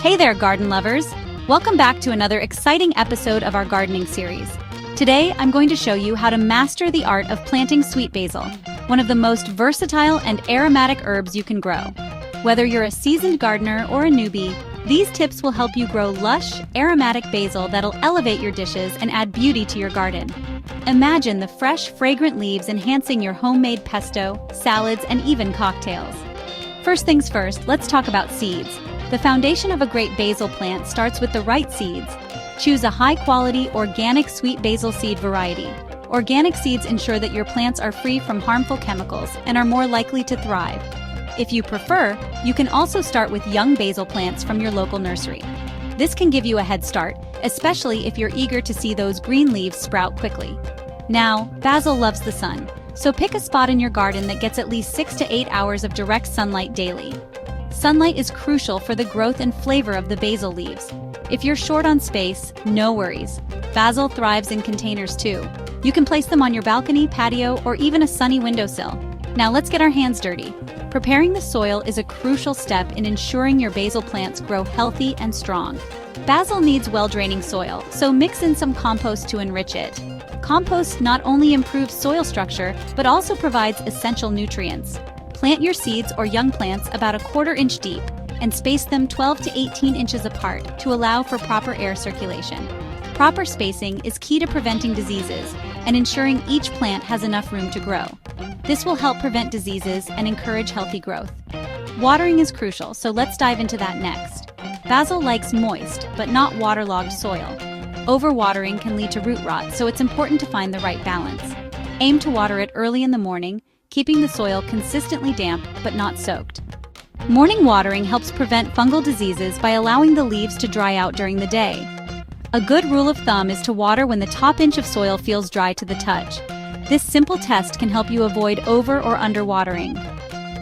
Hey there, garden lovers! Welcome back to another exciting episode of our gardening series. Today, I'm going to show you how to master the art of planting sweet basil, one of the most versatile and aromatic herbs you can grow. Whether you're a seasoned gardener or a newbie, these tips will help you grow lush, aromatic basil that'll elevate your dishes and add beauty to your garden. Imagine the fresh, fragrant leaves enhancing your homemade pesto, salads, and even cocktails. First things first, let's talk about seeds. The foundation of a great basil plant starts with the right seeds. Choose a high-quality, organic sweet basil seed variety. Organic seeds ensure that your plants are free from harmful chemicals and are more likely to thrive. If you prefer, you can also start with young basil plants from your local nursery. This can give you a head start, especially if you're eager to see those green leaves sprout quickly. Now, basil loves the sun, so pick a spot in your garden that gets at least 6 to 8 hours of direct sunlight daily. Sunlight is crucial for the growth and flavor of the basil leaves. If you're short on space, no worries. Basil thrives in containers too. You can place them on your balcony, patio, or even a sunny windowsill. Now let's get our hands dirty. Preparing the soil is a crucial step in ensuring your basil plants grow healthy and strong. Basil needs well-draining soil, so mix in some compost to enrich it. Compost not only improves soil structure, but also provides essential nutrients. Plant your seeds or young plants about 1/4 inch deep and space them 12 to 18 inches apart to allow for proper air circulation. Proper spacing is key to preventing diseases and ensuring each plant has enough room to grow. This will help prevent diseases and encourage healthy growth. Watering is crucial, so let's dive into that next. Basil likes moist, but not waterlogged soil. Overwatering can lead to root rot, so it's important to find the right balance. Aim to water it early in the morning, keeping the soil consistently damp but not soaked. Morning watering helps prevent fungal diseases by allowing the leaves to dry out during the day. A good rule of thumb is to water when the top inch of soil feels dry to the touch. This simple test can help you avoid over or underwatering.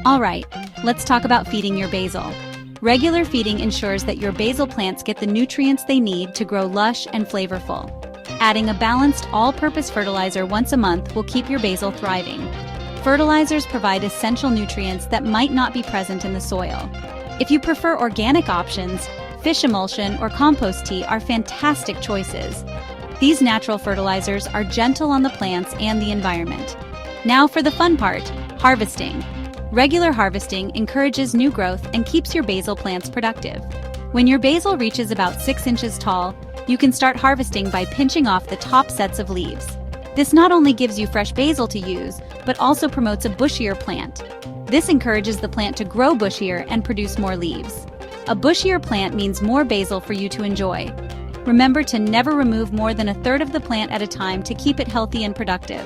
Alright, let's talk about feeding your basil. Regular feeding ensures that your basil plants get the nutrients they need to grow lush and flavorful. Adding a balanced, all-purpose fertilizer once a month will keep your basil thriving. Fertilizers provide essential nutrients that might not be present in the soil. If you prefer organic options, fish emulsion or compost tea are fantastic choices. These natural fertilizers are gentle on the plants and the environment. Now for the fun part, harvesting. Regular harvesting encourages new growth and keeps your basil plants productive. When your basil reaches about 6 inches tall, you can start harvesting by pinching off the top sets of leaves. This not only gives you fresh basil to use, but also promotes a bushier plant. This encourages the plant to grow bushier and produce more leaves. A bushier plant means more basil for you to enjoy. Remember to never remove more than 1/3 of the plant at a time to keep it healthy and productive.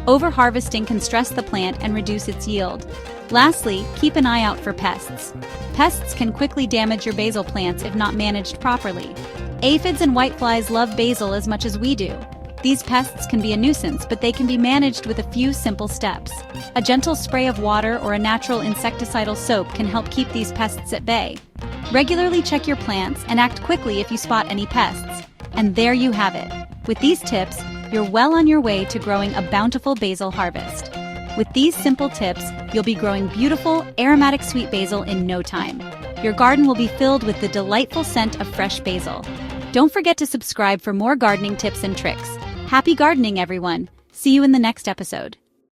Overharvesting can stress the plant and reduce its yield. Lastly, keep an eye out for pests. Pests can quickly damage your basil plants if not managed properly. Aphids and whiteflies love basil as much as we do. These pests can be a nuisance, but they can be managed with a few simple steps. A gentle spray of water or a natural insecticidal soap can help keep these pests at bay. Regularly check your plants and act quickly if you spot any pests. And there you have it. With these tips, you're well on your way to growing a bountiful basil harvest. With these simple tips, you'll be growing beautiful, aromatic sweet basil in no time. Your garden will be filled with the delightful scent of fresh basil. Don't forget to subscribe for more gardening tips and tricks. Happy gardening, everyone! See you in the next episode.